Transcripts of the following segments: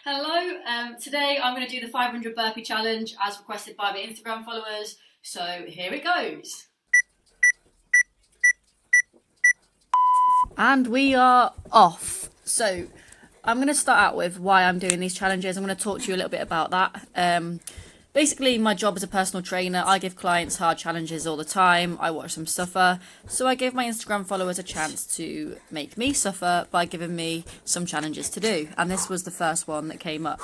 Hello, today I'm going to do the 500 burpee challenge as requested by my Instagram followers, so here it goes. And we are off. So I'm going to start out with why I'm doing these challenges. I'm going to talk to you a little bit about that. Basically, my job as a personal trainer, I give clients hard challenges all the time. I watch them suffer. So I gave my Instagram followers a chance to make me suffer by giving me some challenges to do. And this was the first one that came up.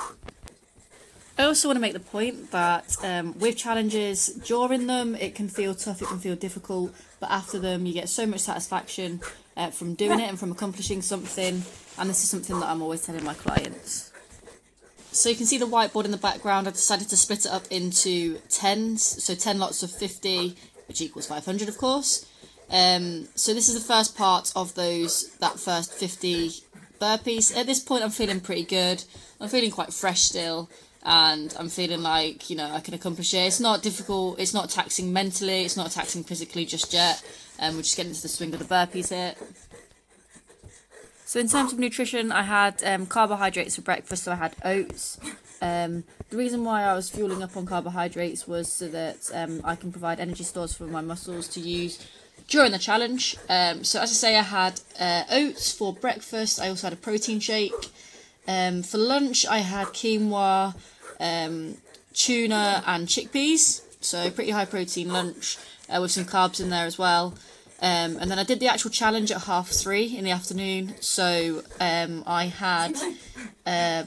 I also want to make the point that with challenges, during them, it can feel tough, it can feel difficult. But after them, you get so much satisfaction from doing it and from accomplishing something. And this is something that I'm always telling my clients. So you can see the whiteboard in the background. I decided to split it up into 10s, so 10 lots of 50, which equals 500, of course. So this is the first part of that first 50 burpees. At this point, I'm feeling pretty good. I'm feeling quite fresh still, and I'm feeling like, I can accomplish it. It's not difficult. It's not taxing mentally. It's not taxing physically just yet. We're just getting into the swing of the burpees here. So in terms of nutrition, I had carbohydrates for breakfast, so I had oats. The reason why I was fueling up on carbohydrates was so that I can provide energy stores for my muscles to use during the challenge. So as I say, I had oats for breakfast. I also had a protein shake. For lunch, I had quinoa, tuna and chickpeas. So pretty high protein lunch with some carbs in there as well. And then I did the actual challenge at 3:30 in the afternoon. So I had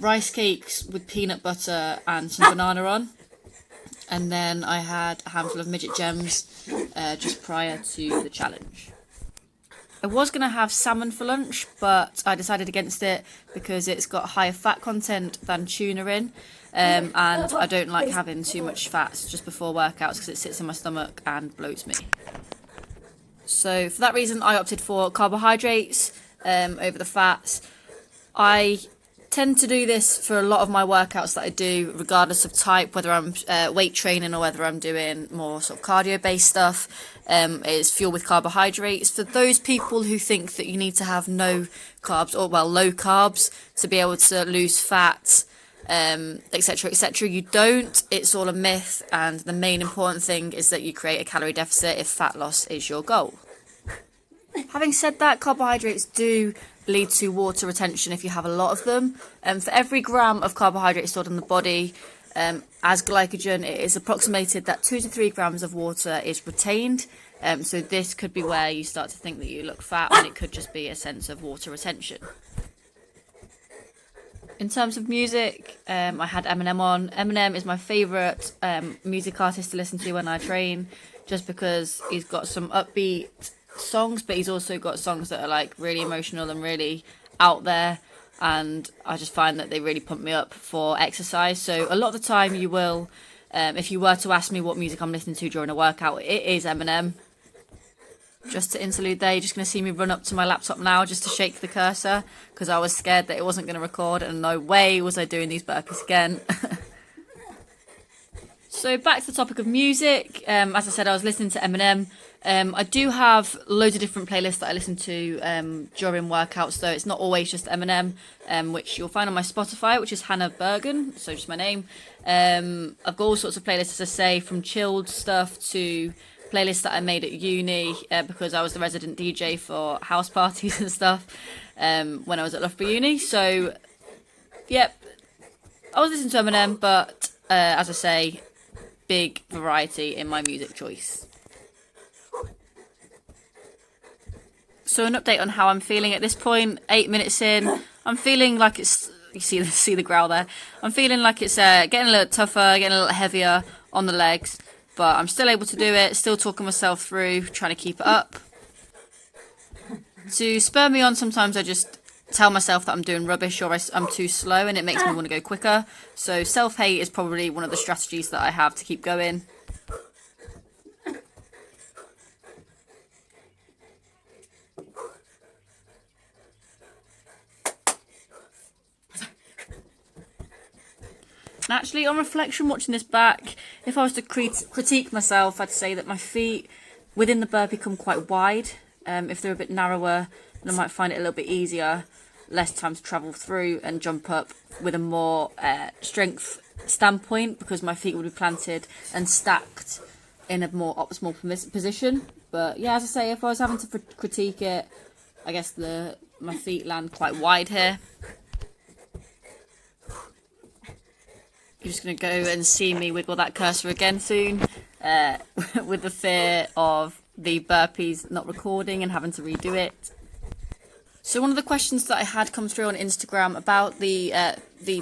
rice cakes with peanut butter and some banana on. And then I had a handful of midget gems just prior to the challenge. I was going to have salmon for lunch, but I decided against it because it's got higher fat content than tuna in. And I don't like having too much fats just before workouts because it sits in my stomach and bloats me. So for that reason, I opted for carbohydrates over the fats. I tend to do this for a lot of my workouts that I do, regardless of type, whether I'm weight training or whether I'm doing more sort of cardio-based stuff. It's fuel with carbohydrates. For those people who think that you need to have no carbs, or low carbs, to be able to lose fat, etc., etc. You don't. It's all a myth, and the main important thing is that you create a calorie deficit if fat loss is your goal. Having said that, carbohydrates do lead to water retention if you have a lot of them. For every gram of carbohydrate stored in the body as glycogen, it is approximated that 2 to 3 grams of water is retained. So this could be where you start to think that you look fat, and it could just be a sense of water retention. In terms of music, I had Eminem on. Eminem is my favourite music artist to listen to when I train, just because he's got some upbeat songs, but he's also got songs that are like really emotional and really out there, and I just find that they really pump me up for exercise. So a lot of the time you will, if you were to ask me what music I'm listening to during a workout, it is Eminem. Just to interlude there, you're just going to see me run up to my laptop now just to shake the cursor because I was scared that it wasn't going to record, and no way was I doing these burpees again. So back to the topic of music. As I said, I was listening to Eminem. I do have loads of different playlists that I listen to during workouts, though it's not always just Eminem, which you'll find on my Spotify, which is Hannah Bergen, so just my name. I've got all sorts of playlists, as I say, from chilled stuff to playlist that I made at uni because I was the resident DJ for house parties and stuff when I was at Loughborough Uni. So, yep, I was listening to Eminem, but as I say, big variety in my music choice. So an update on how I'm feeling at this point. 8 minutes in, I'm feeling like it's, you see the growl there. I'm feeling like it's getting a little tougher, getting a little heavier on the legs. But I'm still able to do it, still talking myself through, trying to keep it up. To spur me on, sometimes I just tell myself that I'm doing rubbish or I'm too slow, and it makes me want to go quicker. So self-hate is probably one of the strategies that I have to keep going. And actually, on reflection, watching this back, if I was to critique myself, I'd say that my feet within the burpee come quite wide. If they're a bit narrower, then I might find it a little bit easier. less time to travel through and jump up with a more strength standpoint, because my feet would be planted and stacked in a more optimal position. But yeah, as I say, if I was having to critique it, I guess my feet land quite wide here. You're just going to go and see me wiggle that cursor again soon, with the fear of the burpees not recording and having to redo it. So one of the questions that I had come through on Instagram about the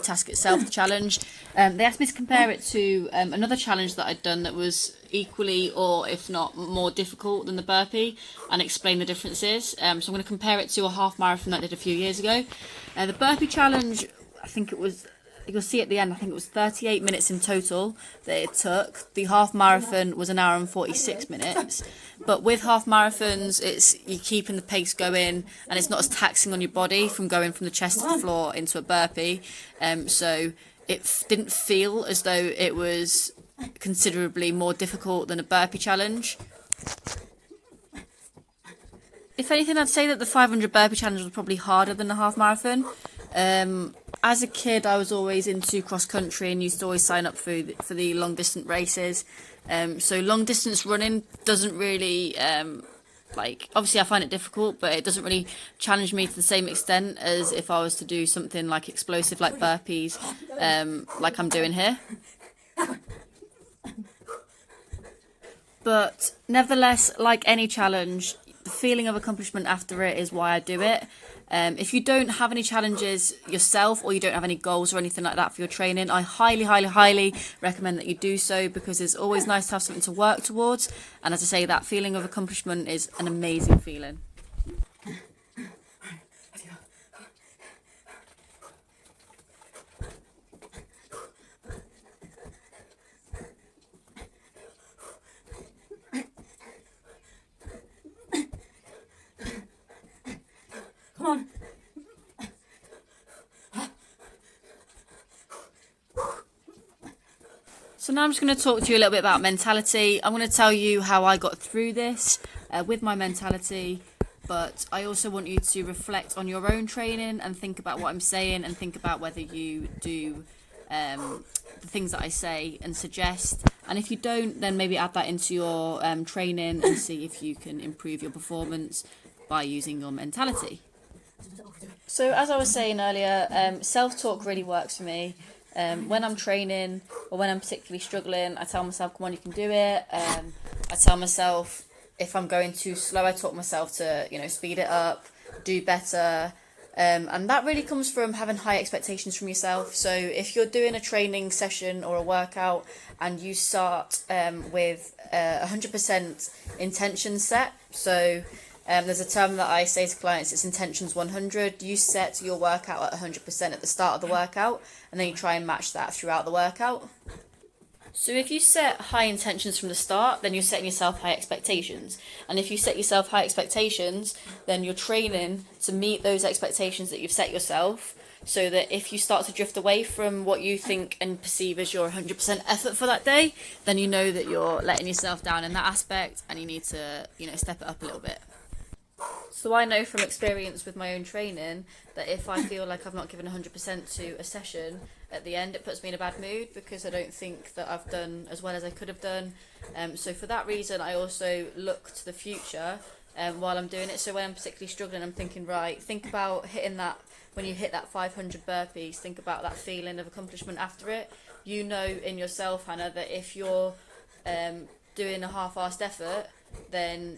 task itself, the challenge, they asked me to compare it to another challenge that I'd done that was equally, or if not more difficult than the burpee, and explain the differences. So I'm going to compare it to a half marathon that I did a few years ago. The burpee challenge, I think it was, you'll see at the end, I think it was 38 minutes in total that it took. The half marathon was 1 hour and 46 minutes. But with half marathons, you're keeping the pace going, and it's not as taxing on your body from going from the chest to the floor into a burpee. So it didn't feel as though it was considerably more difficult than a burpee challenge. If anything, I'd say that the 500 burpee challenge was probably harder than the half marathon. As a kid, I was always into cross country and used to always sign up for the long distance races. So long distance running doesn't really, obviously I find it difficult, but it doesn't really challenge me to the same extent as if I was to do something like explosive, like burpees, like I'm doing here. But nevertheless, like any challenge, the feeling of accomplishment after it is why I do it. If you don't have any challenges yourself, or you don't have any goals or anything like that for your training, I highly, highly, highly recommend that you do so, because it's always nice to have something to work towards. And as I say, that feeling of accomplishment is an amazing feeling. Come on. So now I'm just going to talk to you a little bit about mentality. I'm going to tell you how I got through this with my mentality, but I also want you to reflect on your own training and think about what I'm saying, and think about whether you do the things that I say and suggest. And if you don't, then maybe add that into your training and see if you can improve your performance by using your mentality. So as I was saying earlier, self-talk really works for me. When I'm training, or when I'm particularly struggling, I tell myself, come on, you can do it. I tell myself, if I'm going too slow, I talk myself to, speed it up, do better. And that really comes from having high expectations from yourself. So if you're doing a training session or a workout and you start with 100% intention set, so there's a term that I say to clients, it's intentions 100. You set your workout at 100% at the start of the workout, and then you try and match that throughout the workout. So if you set high intentions from the start, then you're setting yourself high expectations. And if you set yourself high expectations, then you're training to meet those expectations that you've set yourself, so that if you start to drift away from what you think and perceive as your 100% effort for that day, then you know that you're letting yourself down in that aspect, and you need to, step it up a little bit. So I know from experience with my own training that if I feel like I've not given 100% to a session, at the end it puts me in a bad mood, because I don't think that I've done as well as I could have done. So for that reason, I also look to the future while I'm doing it. So when I'm particularly struggling, I'm thinking, right, think about hitting that, when you hit that 500 burpees, think about that feeling of accomplishment after it. You know in yourself, Hannah, that if you're doing a half-assed effort, then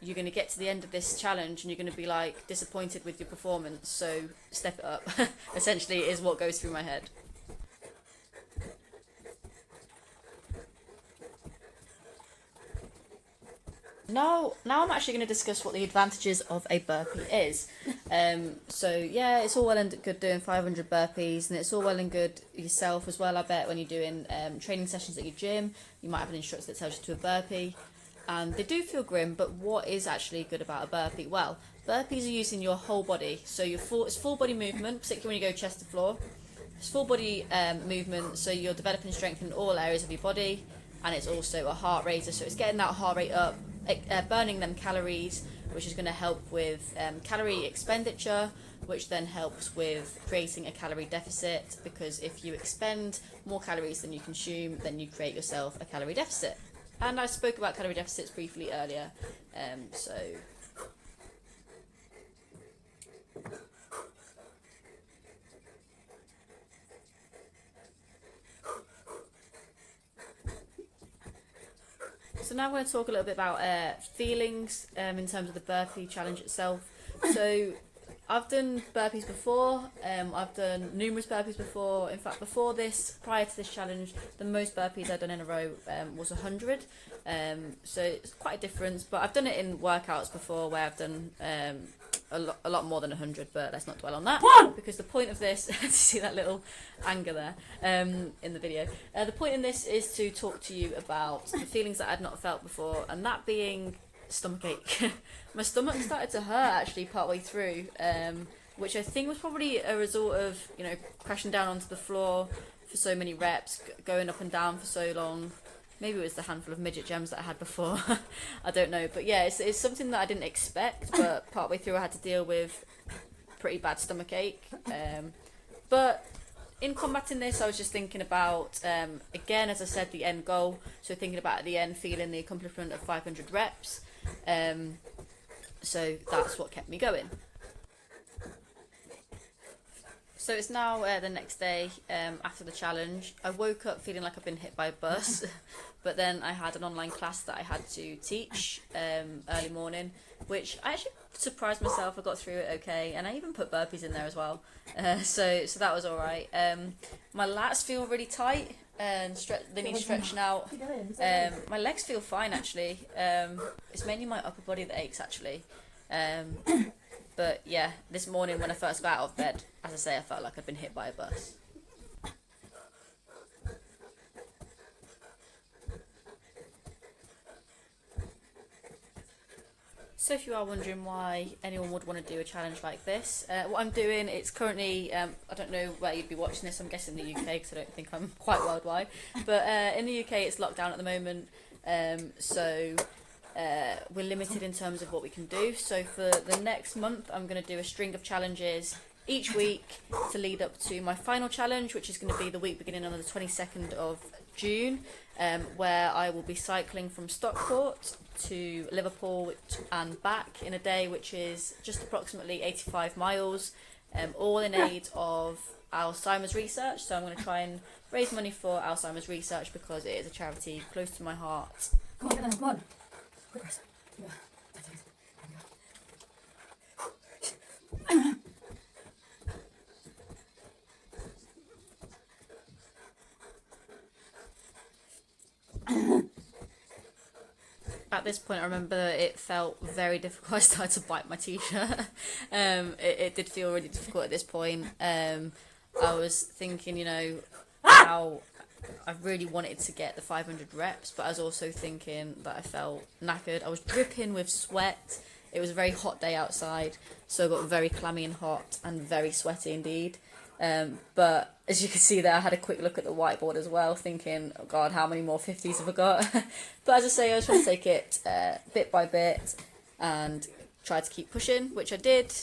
you're going to get to the end of this challenge and you're going to be disappointed with your performance. So step it up, essentially, is what goes through my head. Now I'm actually going to discuss what the advantages of a burpee is. So yeah, it's all well and good doing 500 burpees, and it's all well and good yourself as well, I bet, when you're doing training sessions at your gym. You might have an instructor that tells you to do a burpee, and they do feel grim, but what is actually good about a burpee? Well, burpees are using your whole body, so it's full body movement, particularly when you go chest to floor. It's full body movement, so you're developing strength in all areas of your body, and it's also a heart raiser, so it's getting that heart rate up, burning them calories, which is going to help with calorie expenditure, which then helps with creating a calorie deficit, because if you expend more calories than you consume, then you create yourself a calorie deficit. And I spoke about calorie deficits briefly earlier, So now we're going to talk a little bit about feelings in terms of the burpee challenge itself. So I've done burpees before, I've done numerous burpees before. In fact, before this, prior to this challenge, the most burpees I've done in a row was 100. So it's quite a difference, but I've done it in workouts before where I've done a lot more than 100, but let's not dwell on that, because the point of this, to see that little anger there in the video, the point in this is to talk to you about the feelings that I'd not felt before, and that being stomachache. My stomach started to hurt actually partway through, which I think was probably a result of, you know, crashing down onto the floor for so many reps, going up and down for so long. Maybe it was the handful of midget gems that I had before. I don't know. But yeah, it's something that I didn't expect, but partway through I had to deal with pretty bad stomachache. But in combating this, I was just thinking about, again, as I said, the end goal. So thinking about at the end, feeling the accomplishment of 500 reps. So that's what kept me going. So it's now the next day after the challenge. I woke up feeling like I've been hit by a bus, but then I had an online class that I had to teach early morning, which I actually surprised myself. I got through it okay, and I even put burpees in there as well. So that was all right. My lats feel really tight and they need stretching out. My legs feel fine actually. It's mainly my upper body that aches actually. But yeah, this morning when I first got out of bed, as I say, I felt like I'd been hit by a bus. So if you are wondering why anyone would want to do a challenge like this, what I'm doing, it's currently, I don't know where you'd be watching this, I'm guessing the UK because I don't think I'm quite worldwide, but in the UK it's locked down at the moment, so we're limited in terms of what we can do. So for the next month I'm going to do a string of challenges each week to lead up to my final challenge, which is going to be the week beginning on the 22nd of June, where I will be cycling from Stockport to Liverpool and back in a day which is just approximately 85 miles, all in aid of Alzheimer's Research. So I'm going to try and raise money for Alzheimer's Research because it is a charity close to my heart. Come on, get down, come on. Quick, Chris. At this point I remember it felt very difficult. I started to bite my t-shirt. It did feel really difficult at this point. I was thinking, you know, how I really wanted to get the 500 reps, but I was also thinking that I felt knackered. I was dripping with sweat. It was a very hot day outside, so I got very clammy and hot and very sweaty indeed. But as you can see there, I had a quick look at the whiteboard as well, thinking, oh God, how many more 50s have I got? But as I say, I was trying to take it bit by bit and try to keep pushing, which I did.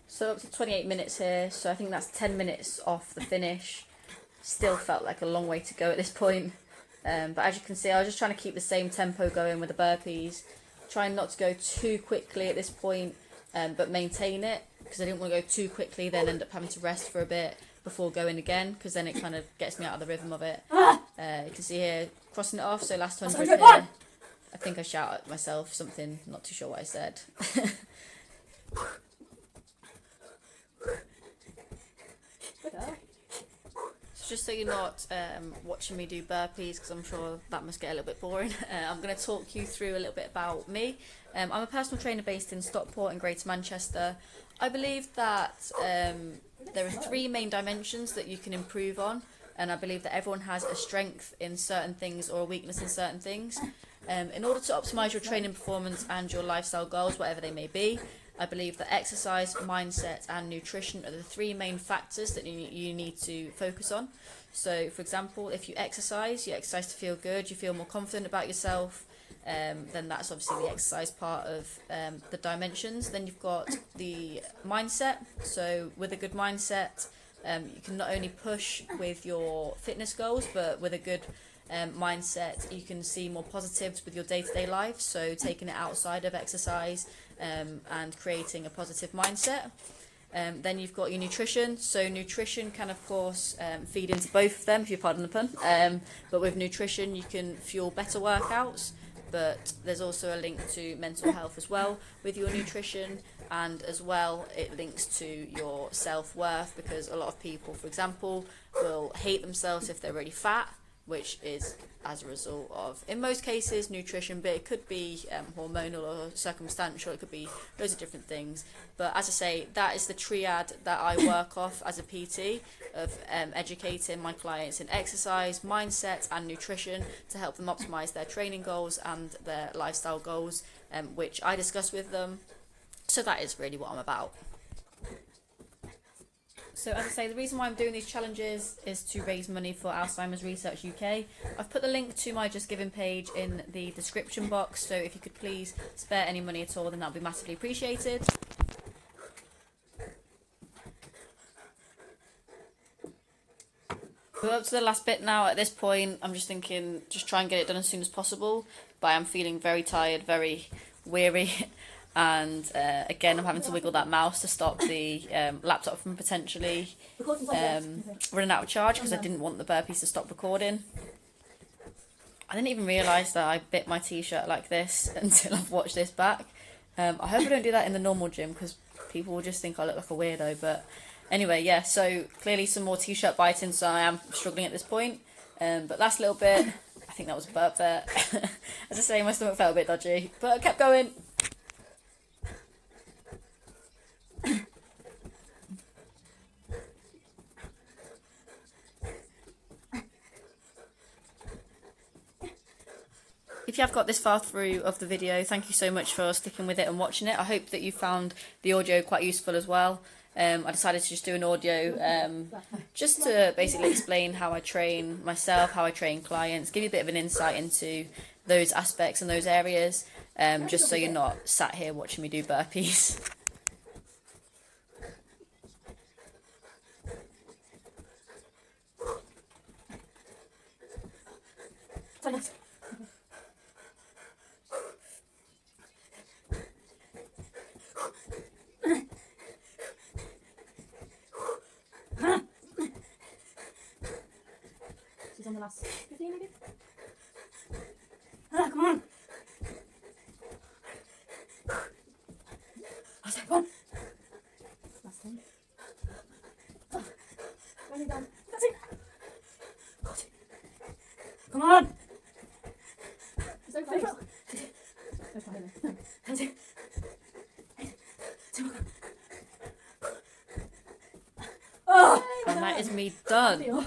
So up to 28 minutes here, so I think that's 10 minutes off the finish. Still felt like a long way to go at this point. But as you can see, I was just trying to keep the same tempo going with the burpees. Trying not to go too quickly at this point, but maintain it, because I didn't want to go too quickly, then end up having to rest for a bit before going again, because then it kind of gets me out of the rhythm of it. You can see here, crossing it off, so last 100 here. I think I shouted at myself something, not too sure what I said. So just so you're not watching me do burpees, because I'm sure that must get a little bit boring, I'm going to talk you through a little bit about me. I'm a personal trainer based in Stockport in Greater Manchester. I believe that there are 3 main dimensions that you can improve on, and I believe that everyone has a strength in certain things or a weakness in certain things. In order to optimise your training performance and your lifestyle goals, whatever they may be, I believe that exercise, mindset and nutrition are the 3 main factors that you need to focus on. So for example, if you exercise to feel good, you feel more confident about yourself, then that's obviously the exercise part of the dimensions. Then you've got the mindset. So with a good mindset, you can not only push with your fitness goals, but with a good mindset, you can see more positives with your day-to-day life. So taking it outside of exercise and creating a positive mindset. Then you've got your nutrition. So nutrition can of course feed into both of them, if you pardon the pun. But with nutrition you can fuel better workouts, but there's also a link to mental health as well with your nutrition, and as well it links to your self-worth, because a lot of people, for example, will hate themselves if they're really fat, which is as a result of, in most cases, nutrition, but it could be hormonal or circumstantial, it could be loads of different things. But as I say, that is the triad that I work off as a PT, of educating my clients in exercise, mindset and nutrition to help them optimise their training goals and their lifestyle goals, which I discuss with them. So that is really what I'm about. So as I say, the reason why I'm doing these challenges is to raise money for Alzheimer's Research UK. I've put the link to my Just Giving page in the description box, so if you could please spare any money at all, then that would be massively appreciated. We're up to the last bit now. At this point, I'm just thinking, just try and get it done as soon as possible, but I am feeling very tired, very weary. And again, I'm having to wiggle that mouse to stop the laptop from potentially running out of charge, because I didn't want the burpees to stop recording. I didn't even realise that I bit my t-shirt like this until I've watched this back. I hope I don't do that in the normal gym, because people will just think I look like a weirdo. But anyway, yeah, so clearly some more t-shirt biting, so I am struggling at this point. But last little bit, I think that was a burp there. As I say, my stomach felt a bit dodgy, but I kept going. If you have got this far through of the video, thank you so much for sticking with it and watching it. I hope that you found the audio quite useful as well. I decided to just do an audio just to basically explain how I train myself, how I train clients, give you a bit of an insight into those aspects and those areas, just so you're not sat here watching me do burpees. She's on the last 15 maybe? Ah, come on! Last time, come on! Last time. Oh, running down. That's it! Got it. Come on! So close. That's it. Oh! And that is me done.